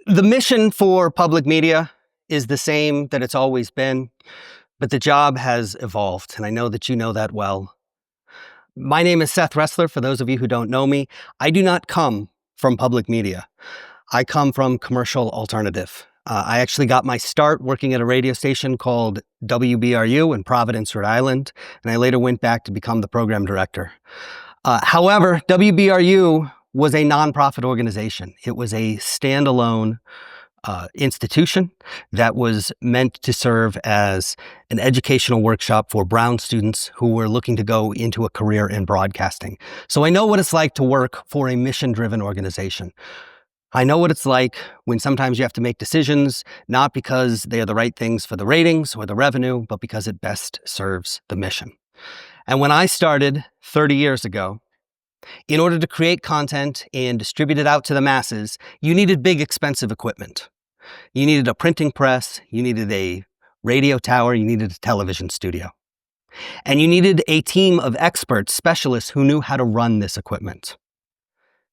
The mission for public media is the same that it's always been, but the job has evolved, and I know that you know that well. My name is Seth Resler, for those of you who don't know me. I do not come from public media. I come from commercial alternative. I actually got my start working at a radio station called WBRU in Providence, Rhode Island, and I later went back to become the program director. However, WBRU was a nonprofit organization. It was a standalone institution that was meant to serve as an educational workshop for Brown students who were looking to go into a career in broadcasting. So I know what it's like to work for a mission-driven organization. I know what it's like when sometimes you have to make decisions, not because they are the right things for the ratings or the revenue, but because it best serves the mission. And when I started 30 years ago, in order to create content and distribute it out to the masses, you needed big, expensive equipment. You needed a printing press, you needed a radio tower, you needed a television studio. And you needed a team of experts, specialists who knew how to run this equipment.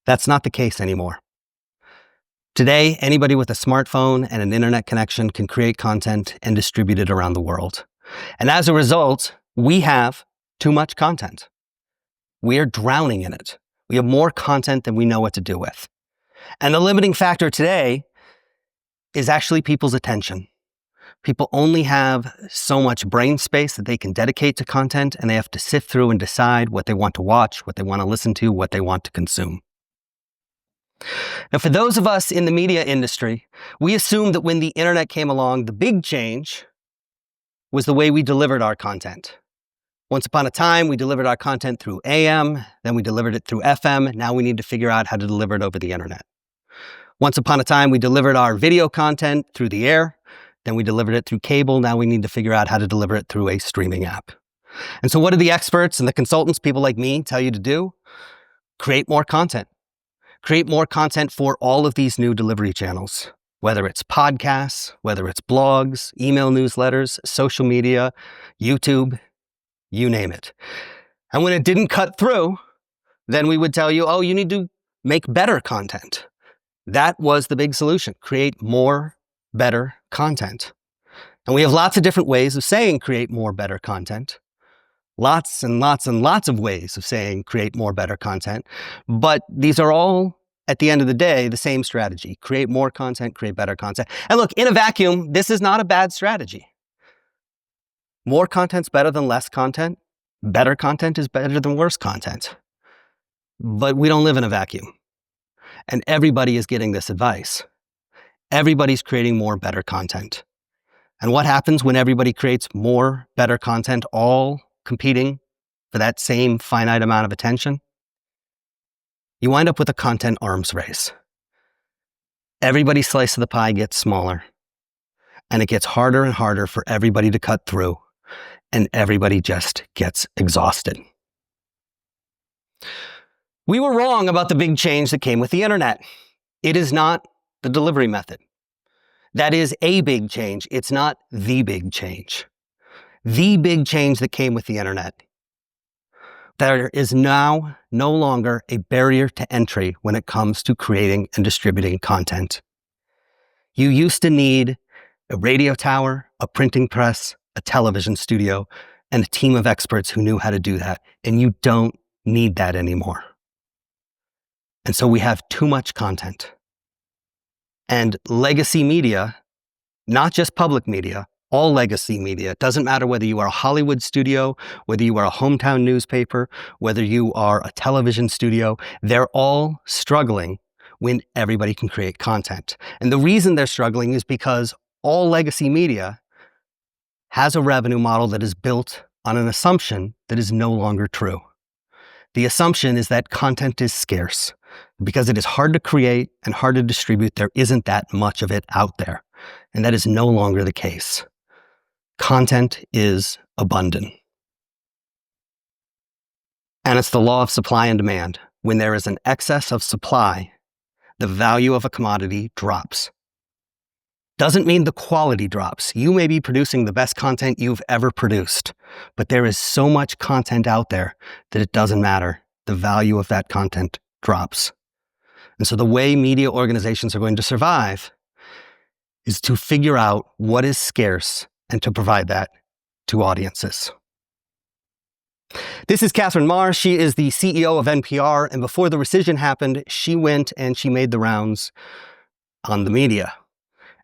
That's not the case anymore. Today, anybody with a smartphone and an internet connection can create content and distribute it around the world. And as a result, we have too much content. We are drowning in it. We have more content than we know what to do with. And the limiting factor today is actually people's attention. People only have so much brain space that they can dedicate to content, and they have to sift through and decide what they want to watch, what they want to listen to, what they want to consume. Now, for those of us in the media industry, we assumed that when the internet came along, the big change was the way we delivered our content. Once upon a time, we delivered our content through AM, then we delivered it through FM. Now we need to figure out how to deliver it over the internet. Once upon a time, we delivered our video content through the air, then we delivered it through cable. Now we need to figure out how to deliver it through a streaming app. And so what do the experts and the consultants, people like me, tell you to do? Create more content. Create more content for all of these new delivery channels, whether it's podcasts, whether it's blogs, email newsletters, social media, YouTube, you name it. And when it didn't cut through, then we would tell you, oh, you need to make better content. That was the big solution. Create more, better content. And we have lots of different ways of saying create more, better content. Lots and lots and lots of ways of saying create more, better content. But these are all, at the end of the day, the same strategy. Create more content, create better content. And look, in a vacuum, this is not a bad strategy. More content's better than less content. Better content is better than worse content. But we don't live in a vacuum. And everybody is getting this advice. Everybody's creating more, better content. And what happens when everybody creates more, better content, all competing for that same finite amount of attention? You wind up with a content arms race. Everybody's slice of the pie gets smaller. And it gets harder and harder for everybody to cut through. And everybody just gets exhausted. We were wrong about the big change that came with the internet. It is not the delivery method. That is a big change. It's not the big change. The big change that came with the internet. There is now no longer a barrier to entry when it comes to creating and distributing content. You used to need a radio tower, a printing press, a television studio, and a team of experts who knew how to do that. And you don't need that anymore. And so we have too much content. And legacy media, not just public media, all legacy media, it doesn't matter whether you are a Hollywood studio, whether you are a hometown newspaper, whether you are a television studio, they're all struggling when everybody can create content. And the reason they're struggling is because all legacy media has a revenue model that is built on an assumption that is no longer true. The assumption is that content is scarce. Because it is hard to create and hard to distribute, there isn't that much of it out there. And that is no longer the case. Content is abundant. And it's the law of supply and demand. When there is an excess of supply, the value of a commodity drops. Doesn't mean the quality drops. You may be producing the best content you've ever produced, but there is so much content out there that it doesn't matter. The value of that content drops. And so the way media organizations are going to survive is to figure out what is scarce and to provide that to audiences. This is Catherine Marr. She is the CEO of NPR, and before the rescission happened, she went and she made the rounds on the media.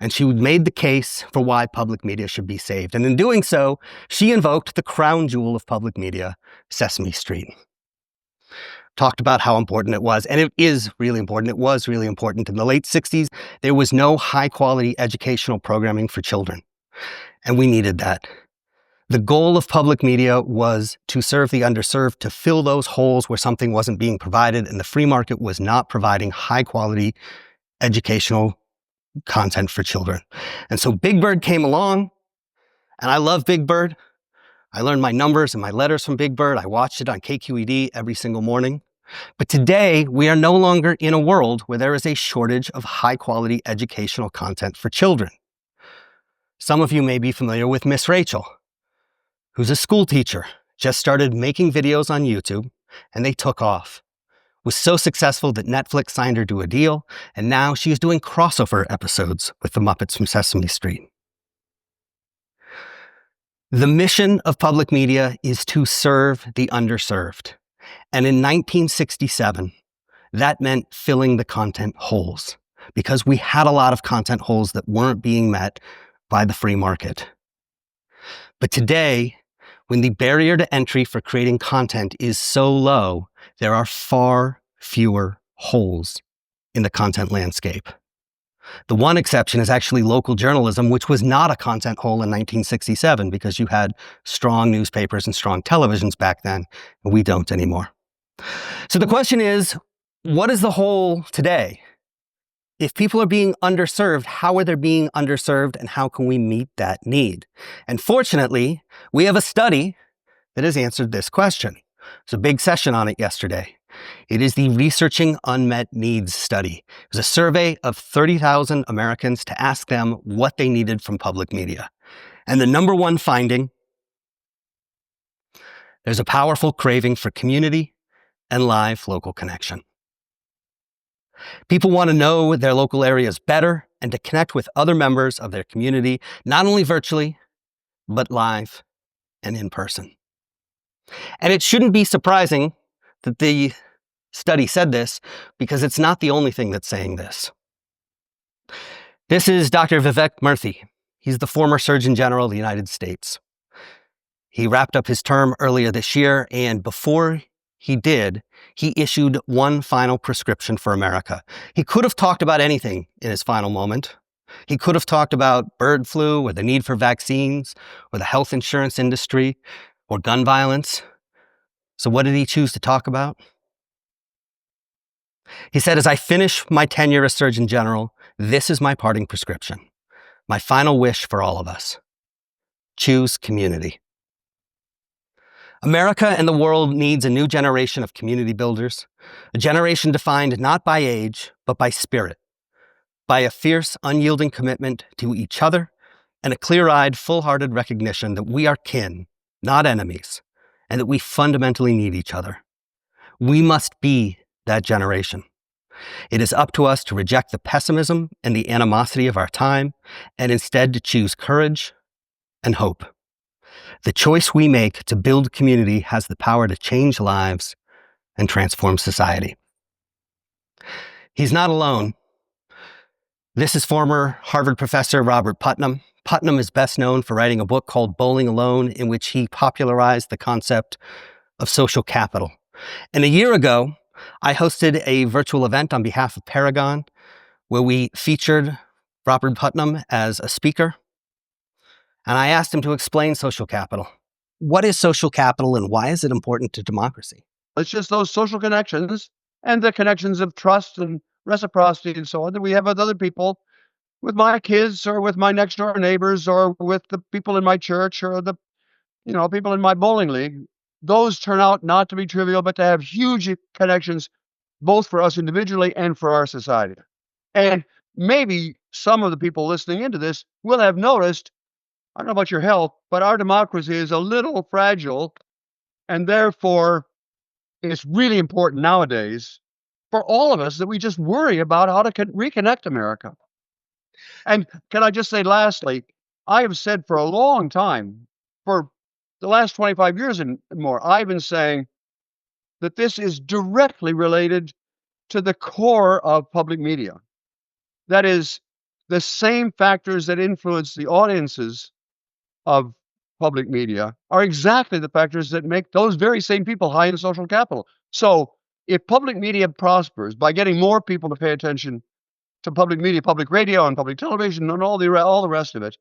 And she made the case for why public media should be saved. And in doing so, she invoked the crown jewel of public media, Sesame Street. Talked about how important it was, and it is really important. It was really important. In the late 60s, there was no high-quality educational programming for children, and we needed that. The goal of public media was to serve the underserved, to fill those holes where something wasn't being provided, and the free market was not providing high-quality educational content for children. And so Big Bird came along, and I love Big Bird. I learned my numbers and my letters from Big Bird. I watched it on KQED every single morning. But today, we are no longer in a world where there is a shortage of high-quality educational content for children. Some of you may be familiar with Miss Rachel, who's a school teacher, just started making videos on YouTube, and they took off. Was so successful that Netflix signed her to a deal, and now she's doing crossover episodes with the Muppets from Sesame Street. The mission of public media is to serve the underserved. And in 1967, that meant filling the content holes, because we had a lot of content holes that weren't being met by the free market. But today, when the barrier to entry for creating content is so low, there are far fewer holes in the content landscape. The one exception is actually local journalism, which was not a content hole in 1967 because you had strong newspapers and strong televisions back then, and we don't anymore. So the question is, what is the hole today? If people are being underserved, how are they being underserved, and how can we meet that need? And fortunately, we have a study that has answered this question. There's a big session on it yesterday. It is the Researching Unmet Needs study. It was a survey of 30,000 Americans to ask them what they needed from public media. And the number one finding, there's a powerful craving for community and live local connection. People want to know their local areas better and to connect with other members of their community, not only virtually, but live and in person. And it shouldn't be surprising that the study said this, because it's not the only thing that's saying this. This is Dr. Vivek Murthy. He's the former Surgeon General of the United States. He wrapped up his term earlier this year, and before he did, he issued one final prescription for America. He could have talked about anything in his final moment. He could have talked about bird flu, or the need for vaccines, or the health insurance industry, or gun violence. So what did he choose to talk about? He said, as I finish my tenure as Surgeon General, this is my parting prescription, my final wish for all of us. Choose community. America and the world needs a new generation of community builders, a generation defined not by age, but by spirit, by a fierce, unyielding commitment to each other, and a clear-eyed, full-hearted recognition that we are kin, not enemies, and that we fundamentally need each other. We must be that generation. It is up to us to reject the pessimism and the animosity of our time, and instead to choose courage and hope. The choice we make to build community has the power to change lives and transform society. He's not alone. This is former Harvard professor Robert Putnam. Putnam is best known for writing a book called Bowling Alone, in which he popularized the concept of social capital. And a year ago, I hosted a virtual event on behalf of Paragon, where we featured Robert Putnam as a speaker. And I asked him to explain social capital. What is social capital, and why is it important to democracy? It's just those social connections and the connections of trust and reciprocity and so on that we have with other people, with my kids or with my next door neighbors or with the people in my church or the people in my bowling league. Those turn out not to be trivial, but to have huge connections, both for us individually and for our society. And maybe some of the people listening into this will have noticed, I don't know about your health, but our democracy is a little fragile, and therefore it's really important nowadays for all of us that we just worry about how to reconnect America. And can I just say lastly, I have said for a long time, for the last 25 years and more, I've been saying that this is directly related to the core of public media. That is, the same factors that influence the audiences of public media are exactly the factors that make those very same people high in social capital. So if public media prospers by getting more people to pay attention to public media, public radio and public television and all the rest of it,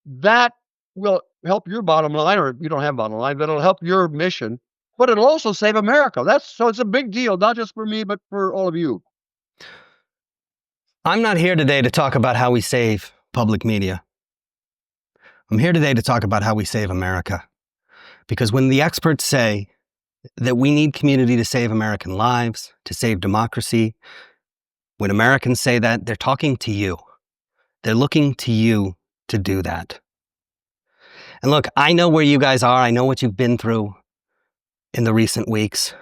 that will help your bottom line, or if you don't have bottom line, but it'll help your mission, but it'll also save America. So it's a big deal, not just for me, but for all of you. I'm not here today to talk about how we save public media. I'm here today to talk about how we save America. Because when the experts say that we need community to save American lives, to save democracy, when Americans say that, they're talking to you. They're looking to you to do that. And look, I know where you guys are. I know what you've been through in the recent weeks.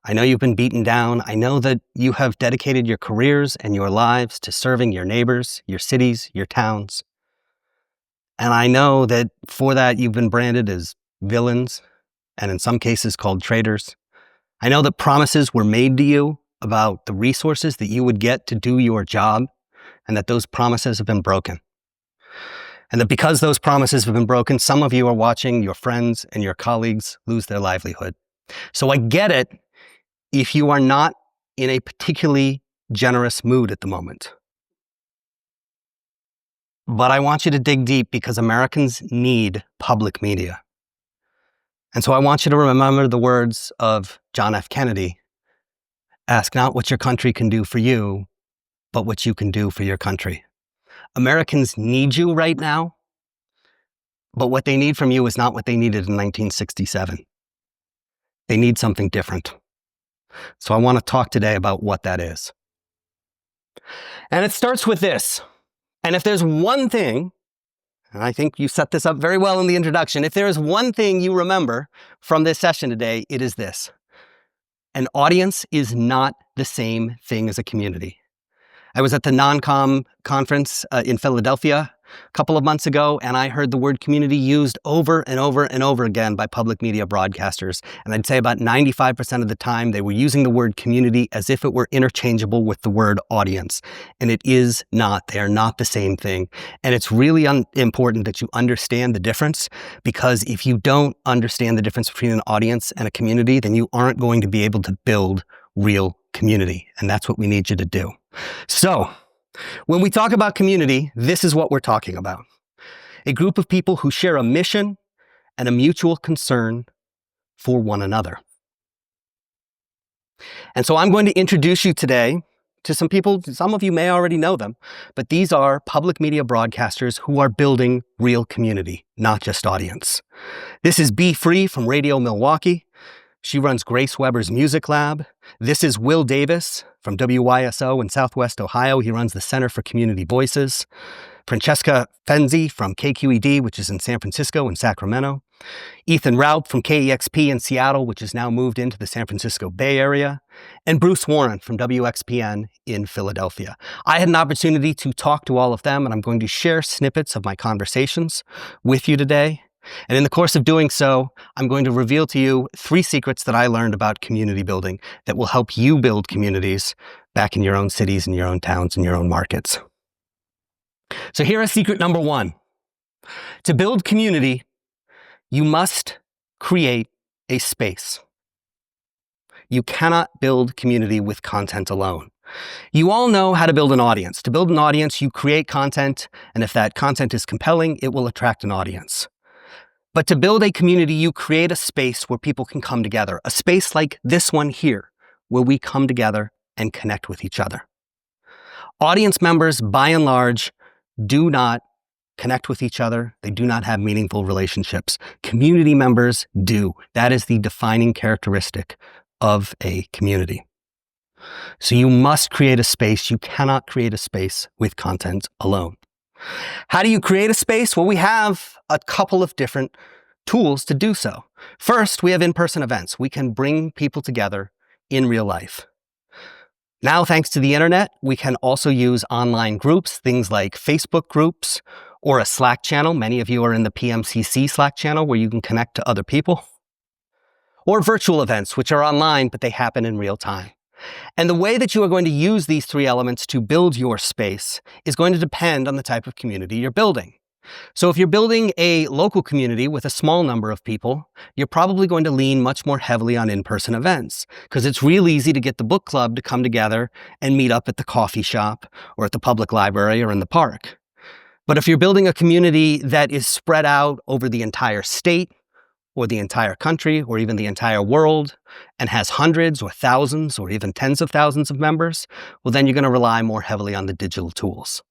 I know you've been beaten down. I know that you have dedicated your careers and your lives to serving your neighbors, your cities, your towns. And I know that for that, you've been branded as villains and in some cases called traitors. I know that promises were made to you about the resources that you would get to do your job, and that those promises have been broken. And that because those promises have been broken, some of you are watching your friends and your colleagues lose their livelihood. So I get it if you are not in a particularly generous mood at the moment. But I want you to dig deep because Americans need public media. And so I want you to remember the words of John F. Kennedy. Ask not what your country can do for you, but what you can do for your country. Americans need you right now, but what they need from you is not what they needed in 1967. They need something different. So I want to talk today about what that is. And it starts with this. And if there's one thing, and I think you set this up very well in the introduction, if there is one thing you remember from this session today, it is this. An audience is not the same thing as a community. I was at the non-com conference in Philadelphia a couple of months ago, and I heard the word community used over and over and over again by public media broadcasters. And I'd say about 95% of the time, they were using the word community as if it were interchangeable with the word audience. And it is not. They are not the same thing. And it's really important that you understand the difference, because if you don't understand the difference between an audience and a community, then you aren't going to be able to build real community. And that's what we need you to do. So, when we talk about community, this is what we're talking about. A group of people who share a mission and a mutual concern for one another. And so I'm going to introduce you today to some people. Some of you may already know them, but these are public media broadcasters who are building real community, not just audience. This is Bee Free from Radio Milwaukee. She runs Grace Weber's Music Lab. This is Will Davis from WYSO in Southwest Ohio. He runs the Center for Community Voices. Francesca Fenzi from KQED, which is in San Francisco and Sacramento. Ethan Raup from KEXP in Seattle, which has now moved into the San Francisco Bay Area. And Bruce Warren from WXPN in Philadelphia. I had an opportunity to talk to all of them, and I'm going to share snippets of my conversations with you today. And in the course of doing so, I'm going to reveal to you 3 secrets that I learned about community building that will help you build communities back in your own cities and your own towns and your own markets. So here is secret number 1. To build community, you must create a space. You cannot build community with content alone. You all know how to build an audience. To build an audience, you create content, and if that content is compelling, it will attract an audience. But to build a community, you create a space where people can come together, a space like this one here, where we come together and connect with each other. Audience members, by and large, do not connect with each other. They do not have meaningful relationships. Community members do. That is the defining characteristic of a community. So you must create a space. You cannot create a space with content alone. How do you create a space? Well, we have a couple of different tools to do so. First, we have in-person events. We can bring people together in real life. Now, thanks to the internet, we can also use online groups, things like Facebook groups or a Slack channel. Many of you are in the PMCC Slack channel where you can connect to other people. Or virtual events, which are online, but they happen in real time. And the way that you are going to use these three elements to build your space is going to depend on the type of community you're building. So if you're building a local community with a small number of people, you're probably going to lean much more heavily on in-person events because it's real easy to get the book club to come together and meet up at the coffee shop or at the public library or in the park. But if you're building a community that is spread out over the entire state or the entire country or even the entire world and has hundreds or thousands or even tens of thousands of members, well, then you're going to rely more heavily on the digital tools.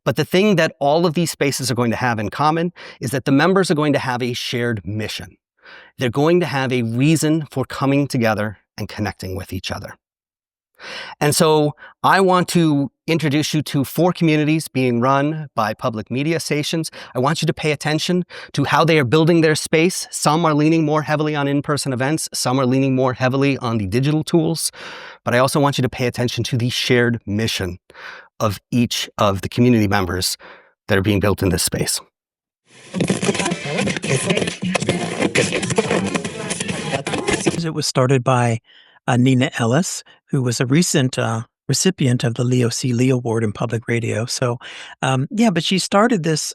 But the thing that all of these spaces are going to have in common is that the members are going to have a shared mission. They're going to have a reason for coming together and connecting with each other. And so I want to introduce you to 4 communities being run by public media stations. I want you to pay attention to how they are building their space. Some are leaning more heavily on in-person events. Some are leaning more heavily on the digital tools. But I also want you to pay attention to the shared mission of each of the community members that are being built in this space. It was started by Nina Ellis, who was a recent recipient of the Leo C. Lee Award in Public Radio. So, but she started this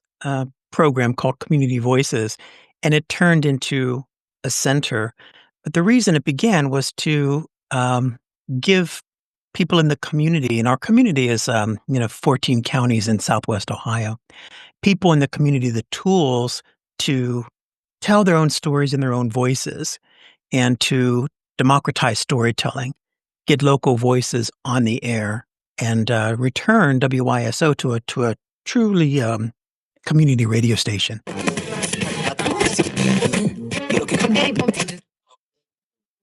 program called Community Voices, and it turned into a center. But the reason it began was to give people in the community, and our community is 14 counties in Southwest Ohio, people in the community the tools to tell their own stories in their own voices and to democratize storytelling, get local voices on the air, and return WYSO to a truly community radio station.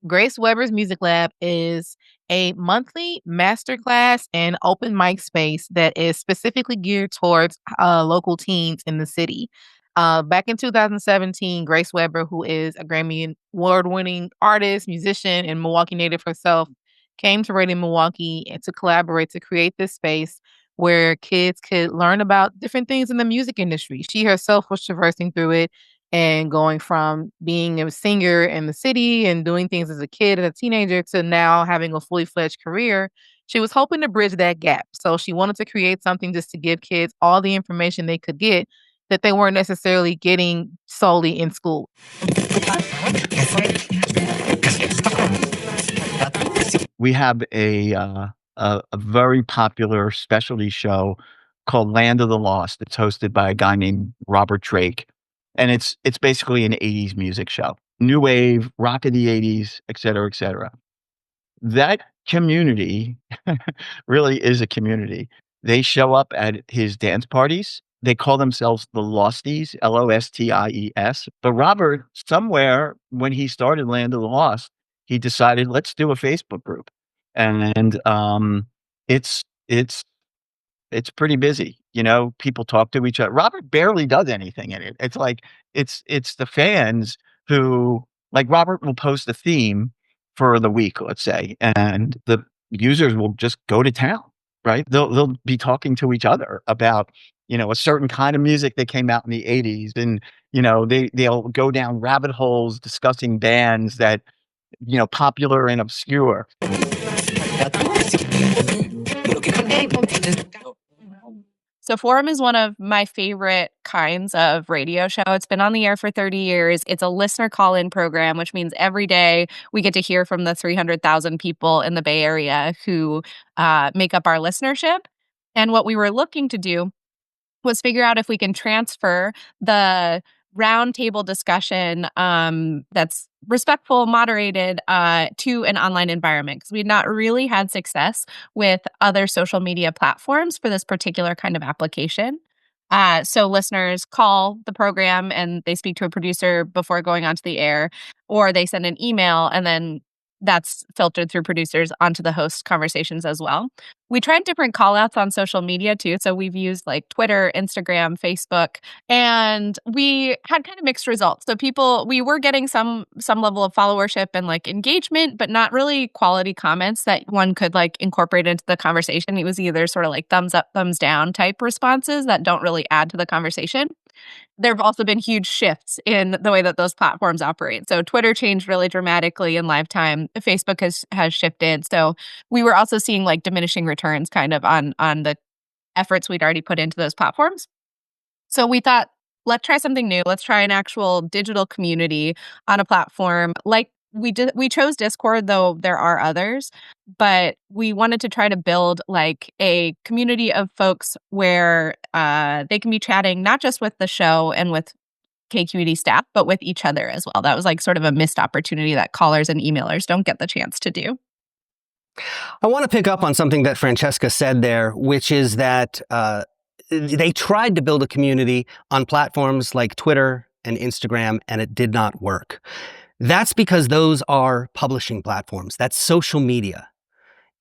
Grace Weber's Music Lab is a monthly masterclass and open mic space that is specifically geared towards local teens in the city. Back in 2017, Grace Weber, who is a Grammy Award-winning artist, musician, and Milwaukee native herself, came to Radio Milwaukee and to collaborate to create this space where kids could learn about different things in the music industry. She herself was traversing through it and going from being a singer in the city and doing things as a kid and a teenager to now having a fully fledged career. She was hoping to bridge that gap. So she wanted to create something just to give kids all the information they could get that they weren't necessarily getting solely in school. We have a very popular specialty show called Land of the Lost. It's hosted by a guy named Robert Drake. And it's basically an 80s music show. New wave, rock of the 80s, et cetera, et cetera. That community really is a community. They show up at his dance parties. They call themselves the Losties, Losties. But Robert, somewhere when he started Land of the Lost, he decided, let's do a Facebook group. And it's pretty busy. People talk to each other. Robert barely does anything in it. It's like, it's the fans who, like, Robert will post a theme for the week, let's say, and the users will just go to town, right? They'll be talking to each other about, a certain kind of music that came out in the 80s. And, they'll go down rabbit holes discussing bands that, popular and obscure. So Forum is one of my favorite kinds of radio show. It's been on the air for 30 years. It's a listener call-in program, which means every day we get to hear from the 300,000 people in the Bay Area who make up our listenership. And what we were looking to do was figure out if we can transfer the roundtable discussion that's respectful, moderated to an online environment, because we've not really had success with other social media platforms for this particular kind of application. So listeners call the program and they speak to a producer before going onto the air, or they send an email and then that's filtered through producers onto the host conversations as well. We tried different call outs on social media too. So we've used like Twitter, Instagram, Facebook, and we had kind of mixed results. So we were getting some level of followership and like engagement, but not really quality comments that one could like incorporate into the conversation. It was either sort of like thumbs up, thumbs down type responses that don't really add to the conversation. There have also been huge shifts in the way that those platforms operate. So Twitter changed really dramatically in live time. Facebook has shifted. So we were also seeing like diminishing returns kind of on the efforts we'd already put into those platforms. So we thought, let's try something new. Let's try an actual digital community on a platform like we chose Discord, though there are others, but we wanted to try to build like a community of folks where they can be chatting not just with the show and with KQED staff, but with each other as well. That was like sort of a missed opportunity that callers and emailers don't get the chance to do. I want to pick up on something that Francesca said there, which is that they tried to build a community on platforms like Twitter and Instagram, and it did not work. That's because those are publishing platforms. That's social media.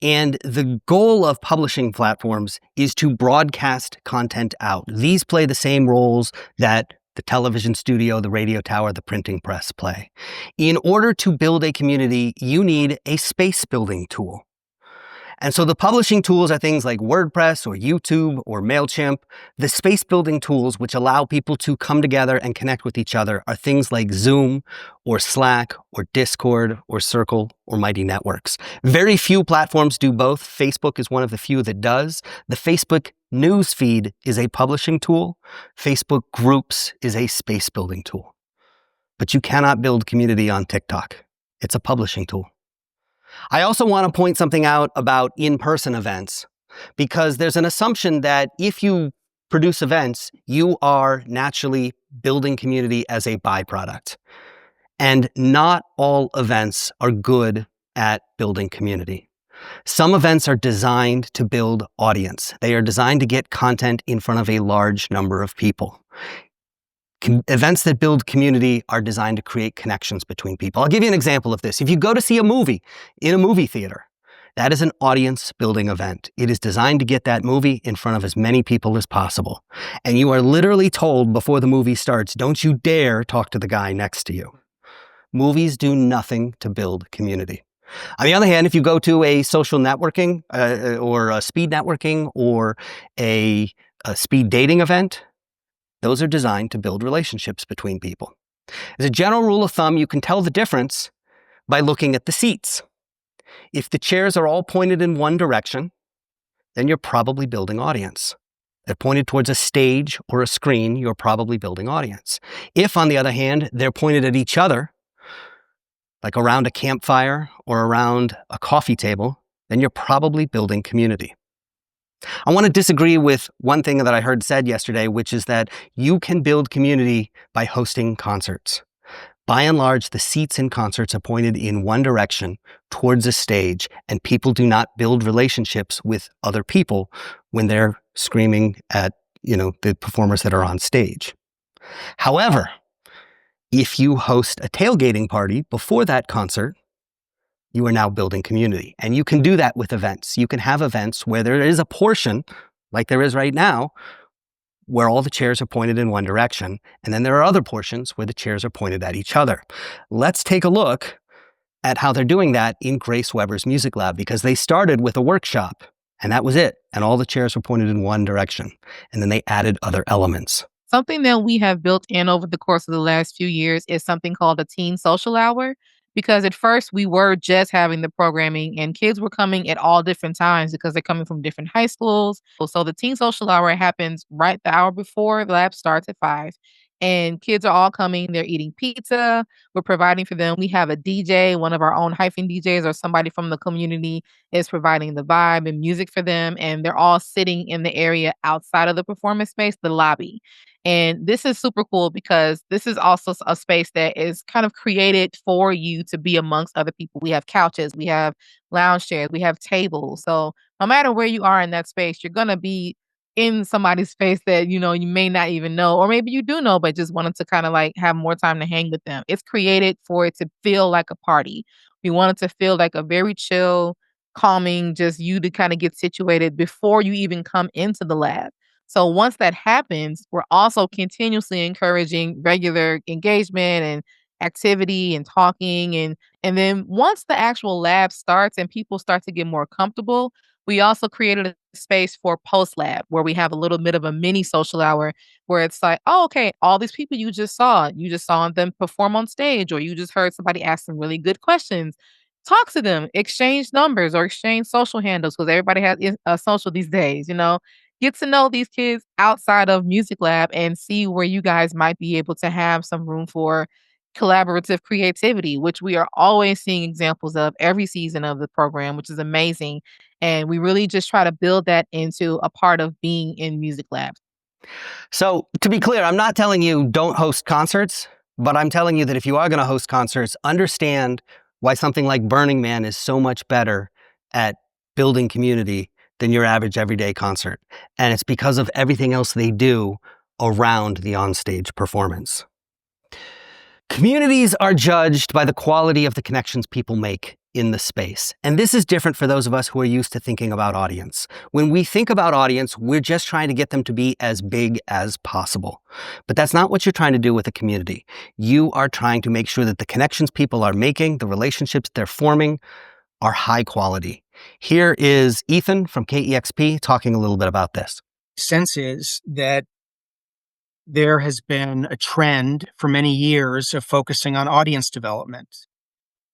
And the goal of publishing platforms is to broadcast content out. These play the same roles that the television studio, the radio tower, the printing press play. In order to build a community, you need a space building tool. And so the publishing tools are things like WordPress or YouTube or MailChimp. The space building tools, which allow people to come together and connect with each other, are things like Zoom or Slack or Discord or Circle or Mighty Networks. Very few platforms do both. Facebook is one of the few that does. The Facebook news feed is a publishing tool. Facebook Groups is a space building tool. But you cannot build community on TikTok. It's a publishing tool. I also want to point something out about in-person events, because there's an assumption that if you produce events, you are naturally building community as a byproduct. And not all events are good at building community. Some events are designed to build audience. They are designed to get content in front of a large number of people. Events that build community are designed to create connections between people. I'll give you an example of this. If you go to see a movie in a movie theater, that is an audience-building event. It is designed to get that movie in front of as many people as possible. And you are literally told before the movie starts, don't you dare talk to the guy next to you. Movies do nothing to build community. On the other hand, if you go to a social networking or a speed networking or a speed dating event, those are designed to build relationships between people. As a general rule of thumb, you can tell the difference by looking at the seats. If the chairs are all pointed in one direction, then you're probably building audience. They're pointed towards a stage or a screen, you're probably building audience. If, on the other hand, they're pointed at each other, like around a campfire or around a coffee table, then you're probably building community. I want to disagree with one thing that I heard said yesterday, which is that you can build community by hosting concerts. By and large, the seats in concerts are pointed in one direction towards a stage, and people do not build relationships with other people when they're screaming at, the performers that are on stage. However, if you host a tailgating party before that concert, you are now building community. And you can do that with events. You can have events where there is a portion, like there is right now, where all the chairs are pointed in one direction. And then there are other portions where the chairs are pointed at each other. Let's take a look at how they're doing that in Grace Weber's Music Lab, because they started with a workshop and that was it. And all the chairs were pointed in one direction. And then they added other elements. Something that we have built in over the course of the last few years is something called a teen social hour. Because at first we were just having the programming and kids were coming at all different times because they're coming from different high schools. So the teen social hour happens right the hour before the lab starts at 5. And kids are all coming. They're eating pizza. We're providing for them. We have a DJ, one of our own hyphen DJs or somebody from the community is providing the vibe and music for them. And they're all sitting in the area outside of the performance space, the lobby. And this is super cool because this is also a space that is kind of created for you to be amongst other people. We have couches, we have lounge chairs, we have tables. So no matter where you are in that space, you're going to be in somebody's space that, you may not even know, or maybe you do know, but just wanted to kind of like have more time to hang with them. It's created for it to feel like a party. We want it to feel like a very chill, calming, just you to kind of get situated before you even come into the lab. So once that happens, we're also continuously encouraging regular engagement and activity and talking, and then once the actual lab starts and people start to get more comfortable, we also created a space for post lab where we have a little bit of a mini social hour where it's like, oh, okay, all these people you just saw them perform on stage, or you just heard somebody ask some really good questions. Talk to them, exchange numbers or exchange social handles because everybody has social these days, get to know these kids outside of music lab and see where you guys might be able to have some room for collaborative creativity, which we are always seeing examples of every season of the program, which is amazing. And we really just try to build that into a part of being in music labs. So to be clear, I'm not telling you don't host concerts, but I'm telling you that if you are going to host concerts, understand why something like Burning Man is so much better at building community than your average everyday concert. And it's because of everything else they do around the onstage performance. Communities are judged by the quality of the connections people make in the space. And this is different for those of us who are used to thinking about audience. When we think about audience, we're just trying to get them to be as big as possible. But that's not what you're trying to do with a community. You are trying to make sure that the connections people are making, the relationships they're forming, are high quality. Here is Ethan from KEXP talking a little bit about this. Sense is that there has been a trend for many years of focusing on audience development.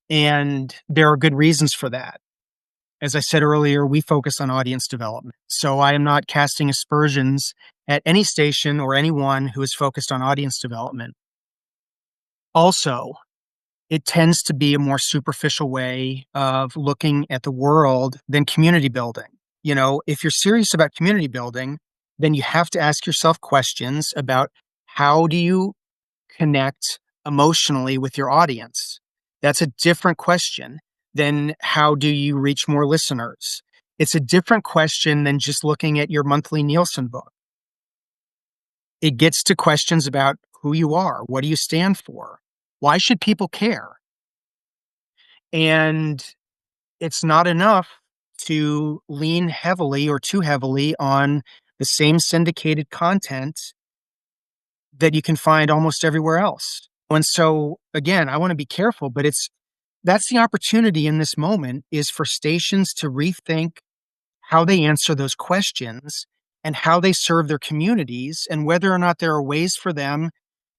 And there are good reasons for that. As I said earlier, we focus on audience development. So I am not casting aspersions at any station or anyone who is focused on audience development. Also, it tends to be a more superficial way of looking at the world than community building. If you're serious about community building, then you have to ask yourself questions about how do you connect emotionally with your audience? That's a different question than how do you reach more listeners? It's a different question than just looking at your monthly Nielsen book. It gets to questions about who you are. What do you stand for? Why should people care? And it's not enough to lean heavily or too heavily on the same syndicated content that you can find almost everywhere else. And so, again, I want to be careful, but that's the opportunity in this moment is for stations to rethink how they answer those questions and how they serve their communities and whether or not there are ways for them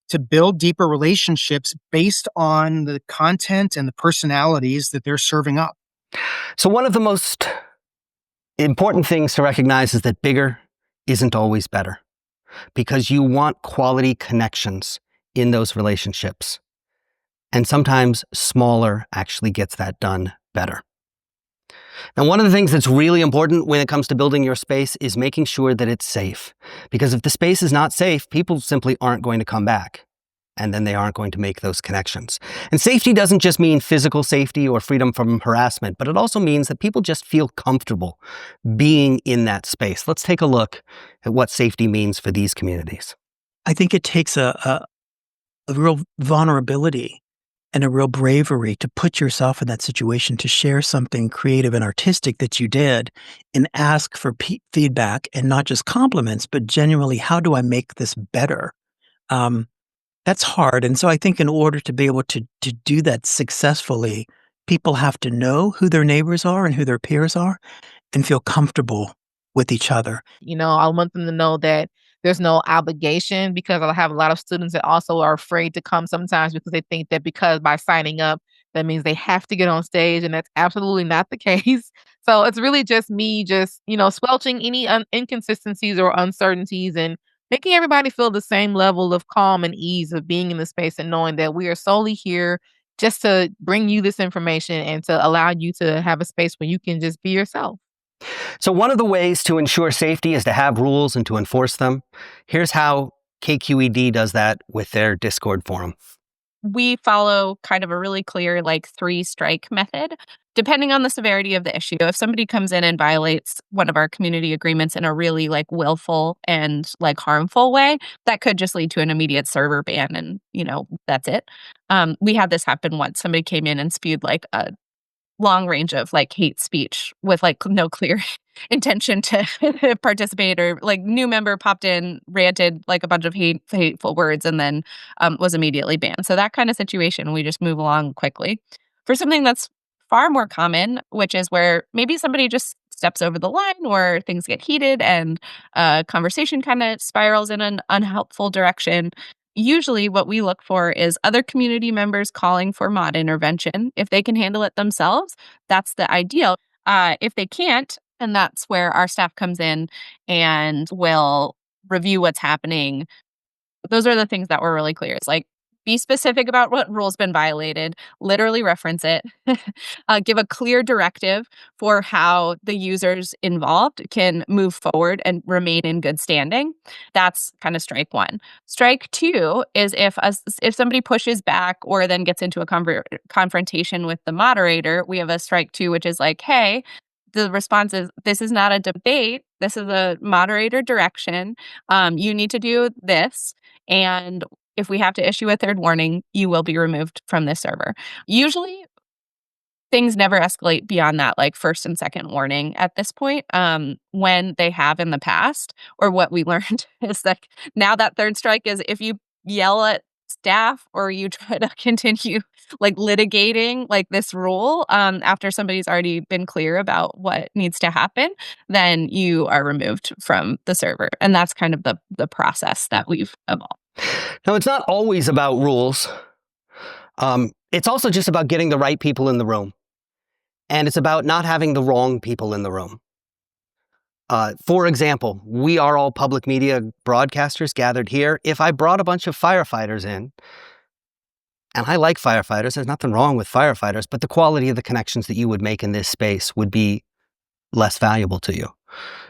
to build deeper relationships based on the content and the personalities that they're serving up. So one of the most important things to recognize is that bigger isn't always better, because you want quality connections in those relationships. And sometimes smaller actually gets that done better. Now, one of the things that's really important when it comes to building your space is making sure that it's safe. Because if the space is not safe, people simply aren't going to come back. And then they aren't going to make those connections. And safety doesn't just mean physical safety or freedom from harassment, but it also means that people just feel comfortable being in that space. Let's take a look at what safety means for these communities. I think it takes a real vulnerability and a real bravery to put yourself in that situation, to share something creative and artistic that you did and ask for feedback, and not just compliments, but genuinely, how do I make this better? That's hard. And so I think in order to be able to do that successfully, people have to know who their neighbors are and who their peers are and feel comfortable with each other. I want them to know that there's no obligation, because I have a lot of students that also are afraid to come sometimes because they think that because by signing up, that means they have to get on stage, and that's absolutely not the case. So it's really just me squelching any inconsistencies or uncertainties and making everybody feel the same level of calm and ease of being in the space and knowing that we are solely here just to bring you this information and to allow you to have a space where you can just be yourself. So one of the ways to ensure safety is to have rules and to enforce them. Here's how KQED does that with their Discord forum. we follow kind of a really clear, like, 3-strike method, depending on the severity of the issue. If somebody comes in and violates one of our community agreements in a really, like, willful and, like, harmful way, that could just lead to an immediate server ban and, that's it. We had this happen once. Somebody came in and spewed, like, a long range of, like, hate speech with, like, no clear intention to participate, or, like, new member popped in, ranted, like, a bunch of hateful words, and then, was immediately banned. So that kind of situation, we just move along quickly. For something that's far more common, which is where maybe somebody just steps over the line or things get heated and conversation kind of spirals in an unhelpful direction. Usually, what we look for is other community members calling for mod intervention. If they can handle it themselves, that's the ideal. If they can't, and that's where our staff comes in and will review what's happening. Those are the things that were really clear. It's like, be specific about what rule's been violated, literally reference it, give a clear directive for how the users involved can move forward and remain in good standing. That's kind of strike one. Strike two is if somebody pushes back or then gets into a confrontation with the moderator, we have a strike two, which is like, hey, the response is, this is not a debate. This is a moderator direction. You need to do this. And if we have to issue a third warning, you will be removed from this server. Usually, things never escalate beyond that, like, first and second warning at this point, when they have in the past. Or what we learned is that now that third strike is if you yell at staff or you try to continue, like, litigating, like, this rule, after somebody's already been clear about what needs to happen, then you are removed from the server. And that's kind of the process that we've evolved. Now, it's not always about rules. It's also just about getting the right people in the room. And it's about not having the wrong people in the room. For example, we are all public media broadcasters gathered here. If I brought a bunch of firefighters in, and I like firefighters, there's nothing wrong with firefighters, but the quality of the connections that you would make in this space would be less valuable to you.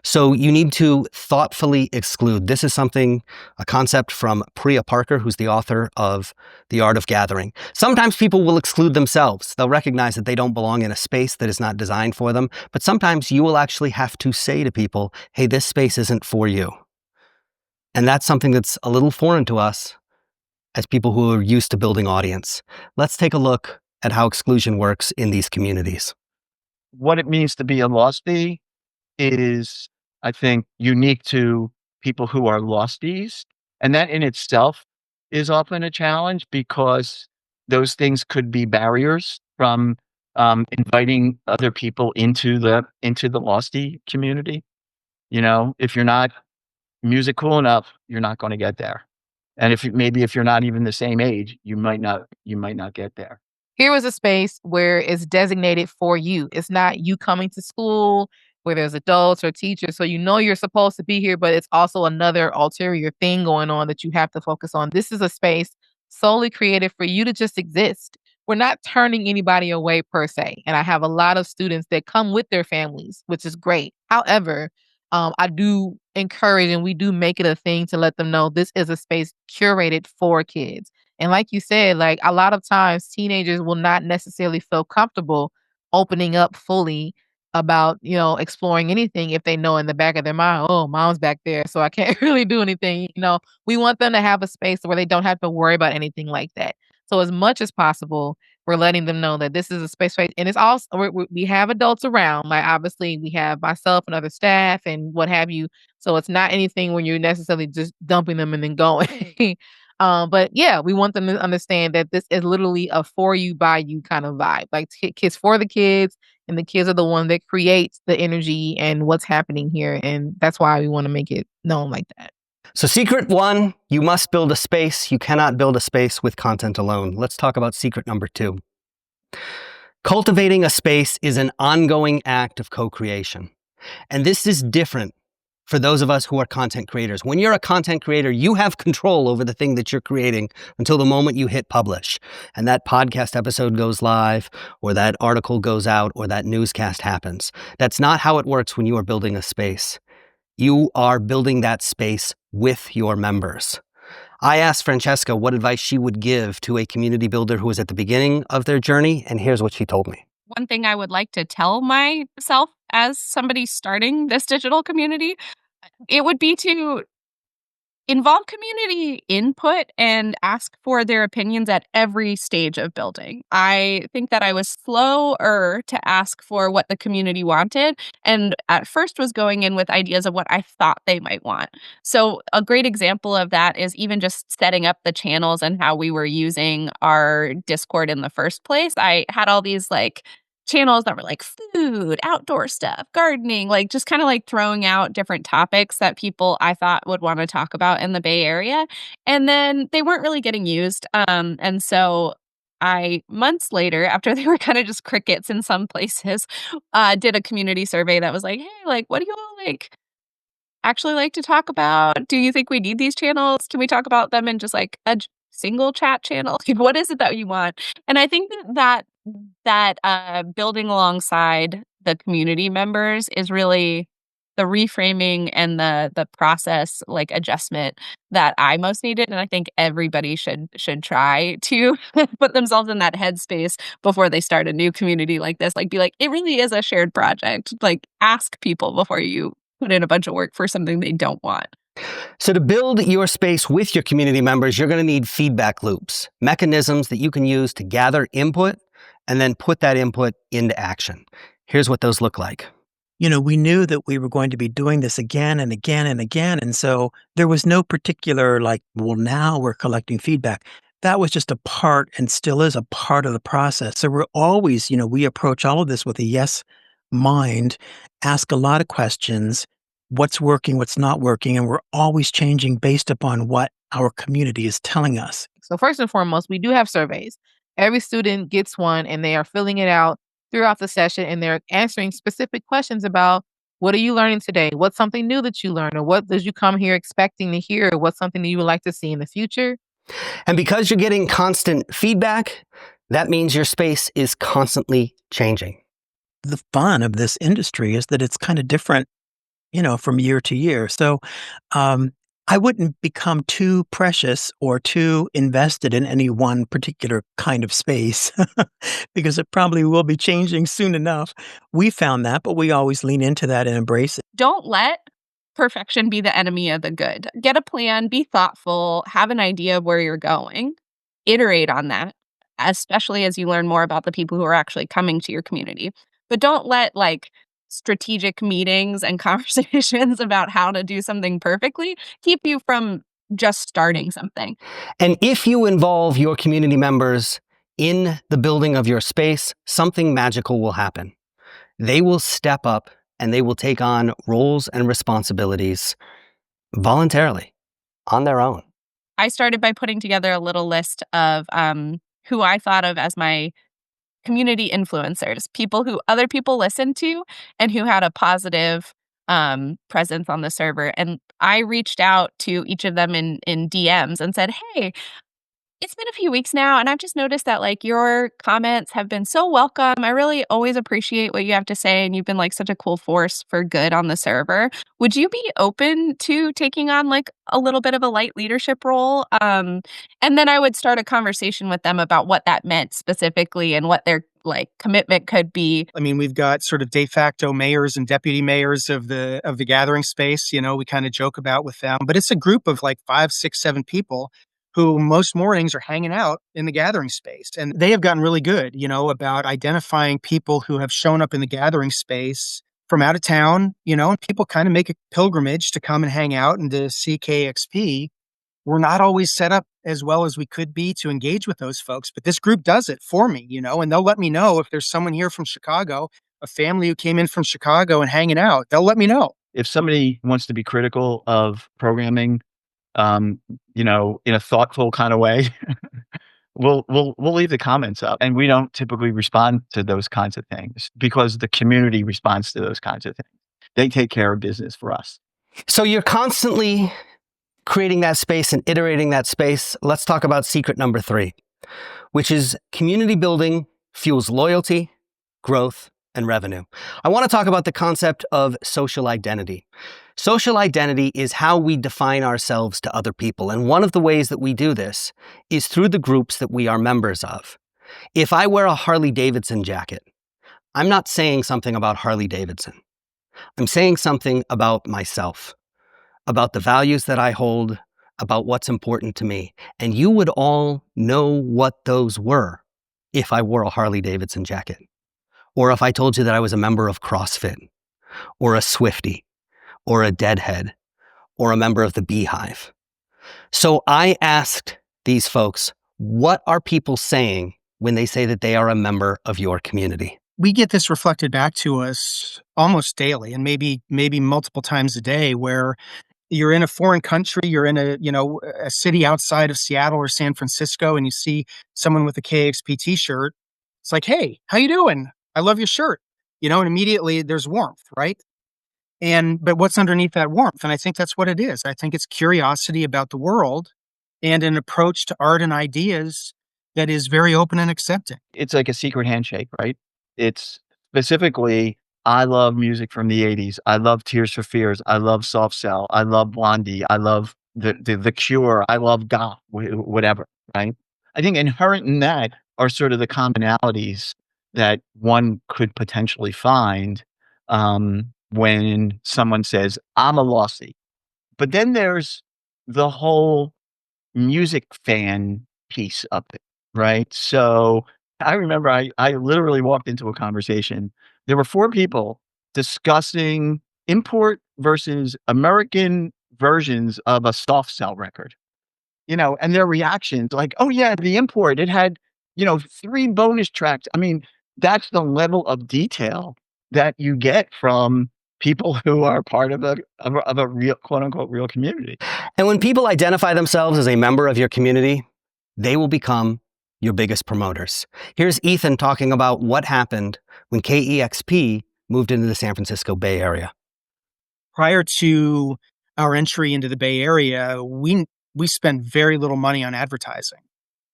So you need to thoughtfully exclude. This is a concept from Priya Parker, who's the author of The Art of Gathering. Sometimes people will exclude themselves. They'll recognize that they don't belong in a space that is not designed for them. But sometimes you will actually have to say to people, hey, this space isn't for you. And that's something that's a little foreign to us as people who are used to building audience. Let's take a look at how exclusion works in these communities. What it means to be a lostie is, I think, unique to people who are losties. And that in itself is often a challenge, because those things could be barriers from inviting other people into the lostie community. If you're not musical enough, you're not going to get there. And if you're not even the same age, you might not get there. Here is a space where it's designated for you. It's not you coming to school where there's adults or teachers. So you're supposed to be here, but it's also another ulterior thing going on that you have to focus on. This is a space solely created for you to just exist. We're not turning anybody away per se. And I have a lot of students that come with their families, which is great. However, I do encourage, and we do make it a thing to let them know this is a space curated for kids. And like you said, like, a lot of times teenagers will not necessarily feel comfortable opening up fully about, exploring anything if they know in the back of their mind, oh, mom's back there, so I can't really do anything. We want them to have a space where they don't have to worry about anything like that. So as much as possible, we're letting them know that this is a space, and it's also, we have adults around. Like, obviously, we have myself and other staff and what have you. So it's not anything when you're necessarily just dumping them and then going. But yeah, we want them to understand that this is literally a for you, by you kind of vibe. Like, kids for the kids, and the kids are the one that creates the energy and what's happening here. And that's why we want to make it known like that. So secret one, you must build a space. You cannot build a space with content alone. Let's talk about secret number two. Cultivating a space is an ongoing act of co-creation. And this is different for those of us who are content creators. When you're a content creator, you have control over the thing that you're creating until the moment you hit publish. And that podcast episode goes live, or that article goes out, or that newscast happens. That's not how it works when you are building a space. You are building that space with your members. I asked Francesca what advice she would give to a community builder who was at the beginning of their journey, and here's what she told me. One thing I would like to tell myself as somebody starting this digital community, it would be to involve community input and ask for their opinions at every stage of building. I think that I was slower to ask for what the community wanted, and at first was going in with ideas of what I thought they might want. So a great example of that is even just setting up the channels and how we were using our Discord in the first place. I had all these like channels that were like food, outdoor stuff, gardening, like just kind of like throwing out different topics that people I thought would want to talk about in the Bay Area. And then they weren't really getting used. And so I, months later, after they were kind of just crickets in some places, did a community survey that was like, hey, like, what do you all like? Actually like to talk about? Do you think we need these channels? Can we talk about them in just like single chat channel? Like, what is it that you want? And I think that building alongside the community members is really the reframing and the process like adjustment that I most needed, and I think everybody should try to put themselves in that headspace before they start a new community like this. Like, be like, it really is a shared project. Like, ask people before you put in a bunch of work for something they don't want. So to build your space with your community members, you're going to need feedback loops, mechanisms that you can use to gather input and then put that input into action. Here's what those look like. You know, we knew that we were going to be doing this again and again and again. And so there was no particular like, well, now we're collecting feedback. That was just a part and still is a part of the process. So we're always, we approach all of this with a yes mind, ask a lot of questions, what's working, what's not working, and we're always changing based upon what our community is telling us. So first and foremost, we do have surveys. Every student gets one and they are filling it out throughout the session and they're answering specific questions about what are you learning today? What's something new that you learned? Or what did you come here expecting to hear? Or what's something that you would like to see in the future? And because you're getting constant feedback, that means your space is constantly changing. The fun of this industry is that it's kind of different, from year to year. So I wouldn't become too precious or too invested in any one particular kind of space because it probably will be changing soon enough. We found that, but we always lean into that and embrace it. Don't let perfection be the enemy of the good. Get a plan, be thoughtful, have an idea of where you're going, iterate on that, especially as you learn more about the people who are actually coming to your community. But don't let like strategic meetings and conversations about how to do something perfectly keep you from just starting something. And if you involve your community members in the building of your space, something magical will happen. They will step up and they will take on roles and responsibilities voluntarily on their own. I started by putting together a little list of who I thought of as my community influencers, people who other people listened to and who had a positive presence on the server. And I reached out to each of them in DMs and said, hey, it's been a few weeks now, and I've just noticed that like your comments have been so welcome. I really always appreciate what you have to say, and you've been like such a cool force for good on the server. Would you be open to taking on like a little bit of a light leadership role? And then I would start a conversation with them about what that meant specifically and what their like commitment could be. I mean, we've got sort of de facto mayors and deputy mayors of the gathering space. We kind of joke about with them, but it's a group of like 5, 6, 7 people who most mornings are hanging out in the gathering space. And they have gotten really good, about identifying people who have shown up in the gathering space from out of town, and people kind of make a pilgrimage to come and hang out and to see KEXP. We're not always set up as well as we could be to engage with those folks, but this group does it for me, and they'll let me know if there's someone here from Chicago, a family who came in from Chicago and hanging out. They'll let me know. If somebody wants to be critical of programming, in a thoughtful kind of way, we'll leave the comments up, and we don't typically respond to those kinds of things because the community responds to those kinds of things. They take care of business for us. So you're constantly creating that space and iterating that space. Let's talk about secret number 3, which is community building fuels loyalty, growth, and revenue. I want to talk about the concept of social identity. Social identity is how we define ourselves to other people. And one of the ways that we do this is through the groups that we are members of. If I wear a Harley Davidson jacket, I'm not saying something about Harley Davidson. I'm saying something about myself, about the values that I hold, about what's important to me. And you would all know what those were if I wore a Harley Davidson jacket, or if I told you that I was a member of CrossFit, or a Swiftie, or a Deadhead, or a member of the Beehive. So I asked these folks, what are people saying when they say that they are a member of your community? We get this reflected back to us almost daily, and maybe multiple times a day, where you're in a foreign country, you're in a city outside of Seattle or San Francisco, and you see someone with a KEXP t-shirt. It's like, hey, how you doing? I love your shirt. And immediately there's warmth, right? But what's underneath that warmth? And I think that's what it is. I think it's curiosity about the world and an approach to art and ideas that is very open and accepting. It's like a secret handshake, right? It's specifically, I love music from the 80s. I love Tears for Fears. I love Soft Cell. I love Blondie. I love the Cure. I love goth, whatever, right? I think inherent in that are sort of the commonalities that one could potentially find when someone says, I'm a Lostie. But then there's the whole music fan piece of it, right? So I remember I literally walked into a conversation. There were 4 people discussing import versus American versions of a Soft Cell record, and their reactions like, oh yeah, the import, it had, 3 bonus tracks. I mean, that's the level of detail that you get from people who are part of a real, quote unquote, real community. And when people identify themselves as a member of your community, they will become your biggest promoters. Here's Ethan talking about what happened when KEXP moved into the San Francisco Bay Area. Prior to our entry into the Bay Area, we spent very little money on advertising,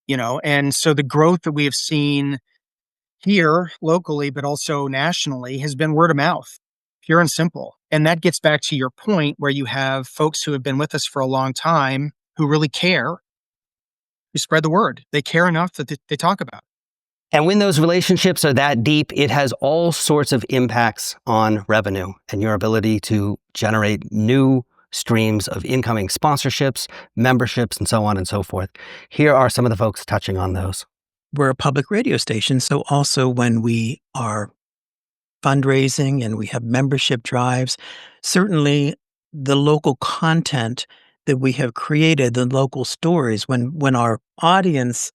and so the growth that we have seen here locally, but also nationally, has been word of mouth, pure and simple. And that gets back to your point where you have folks who have been with us for a long time who really care, who spread the word. They care enough that they talk about it. And when those relationships are that deep, it has all sorts of impacts on revenue and your ability to generate new streams of incoming sponsorships, memberships, and so on and so forth. Here are some of the folks touching on those. We're a public radio station, so also when we are fundraising and we have membership drives, certainly the local content that we have created, the local stories, when our audience,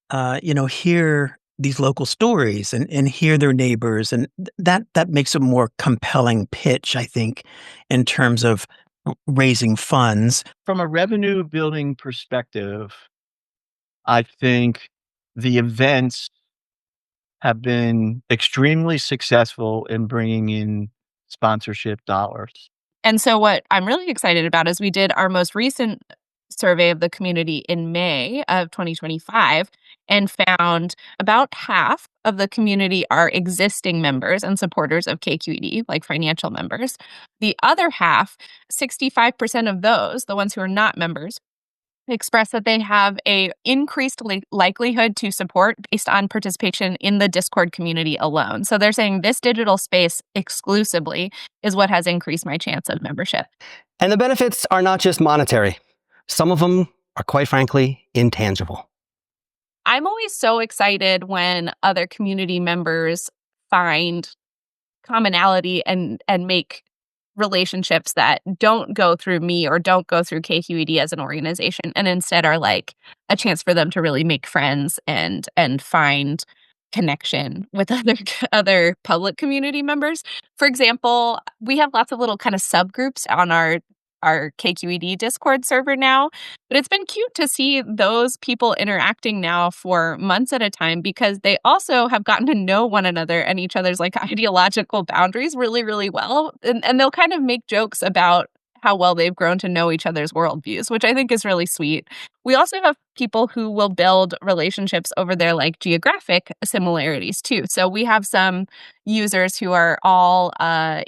hear these local stories and hear their neighbors, and that makes a more compelling pitch, I think, in terms of raising funds. From a revenue building perspective, I think the events have been extremely successful in bringing in sponsorship dollars. And so what I'm really excited about is we did our most recent survey of the community in May of 2025 and found about half of the community are existing members and supporters of KQED, like financial members. The other half, 65% of those, the ones who are not members, express that they have a increased likelihood to support based on participation in the Discord community alone. So they're saying this digital space exclusively is what has increased my chance of membership. And the benefits are not just monetary. Some of them are, quite frankly, intangible. I'm always so excited when other community members find commonality and make relationships that don't go through me or don't go through KQED as an organization, and instead are like a chance for them to really make friends and find connection with other public community members. For example, we have lots of little kind of subgroups on our KQED Discord server now, but it's been cute to see those people interacting now for months at a time because they also have gotten to know one another and each other's like ideological boundaries really, really well. And they'll kind of make jokes about how well they've grown to know each other's worldviews, which I think is really sweet. We also have people who will build relationships over their like geographic similarities too. So we have some users who are all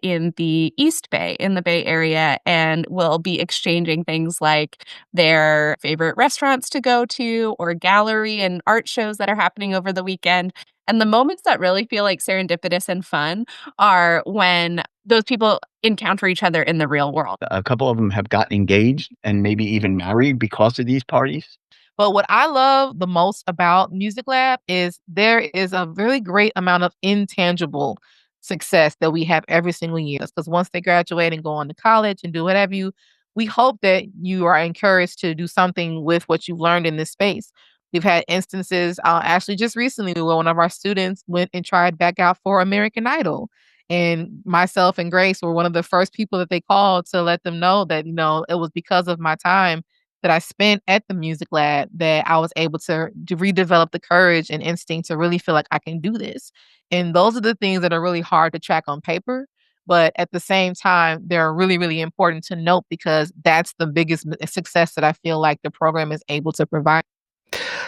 in the East Bay, in the Bay Area, and will be exchanging things like their favorite restaurants to go to or gallery and art shows that are happening over the weekend. And the moments that really feel like serendipitous and fun are when those people encounter each other in the real world. A couple of them have gotten engaged and maybe even married because of these parties. But what I love the most about Music Lab is there is a really great amount of intangible success that we have every single year. Because once they graduate and go on to college and do whatever we hope that you are encouraged to do something with what you've learned in this space. We've had instances, actually just recently, where one of our students went and tried back out for American Idol. And myself and Grace were one of the first people that they called to let them know that, it was because of my time that I spent at the Music Lab that I was able to redevelop the courage and instinct to really feel like I can do this. And those are the things that are really hard to track on paper. But at the same time, they're really, really important to note because that's the biggest success that I feel like the program is able to provide.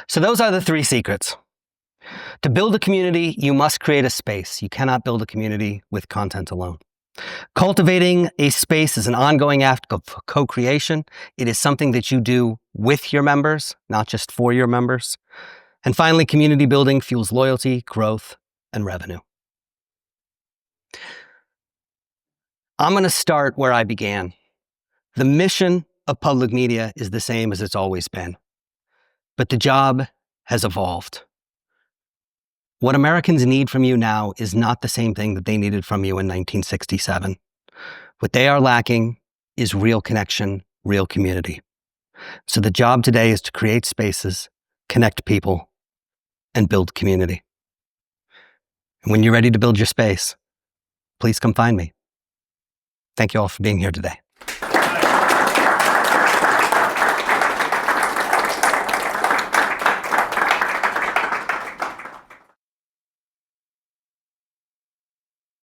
So those are the 3 secrets. To build a community, you must create a space. You cannot build a community with content alone. Cultivating a space is an ongoing act of co-creation. It is something that you do with your members, not just for your members. And finally, community building fuels loyalty, growth, and revenue. I'm going to start where I began. The mission of public media is the same as it's always been, but the job has evolved. What Americans need from you now is not the same thing that they needed from you in 1967. What they are lacking is real connection, real community. So the job today is to create spaces, connect people, and build community. And when you're ready to build your space, please come find me. Thank you all for being here today.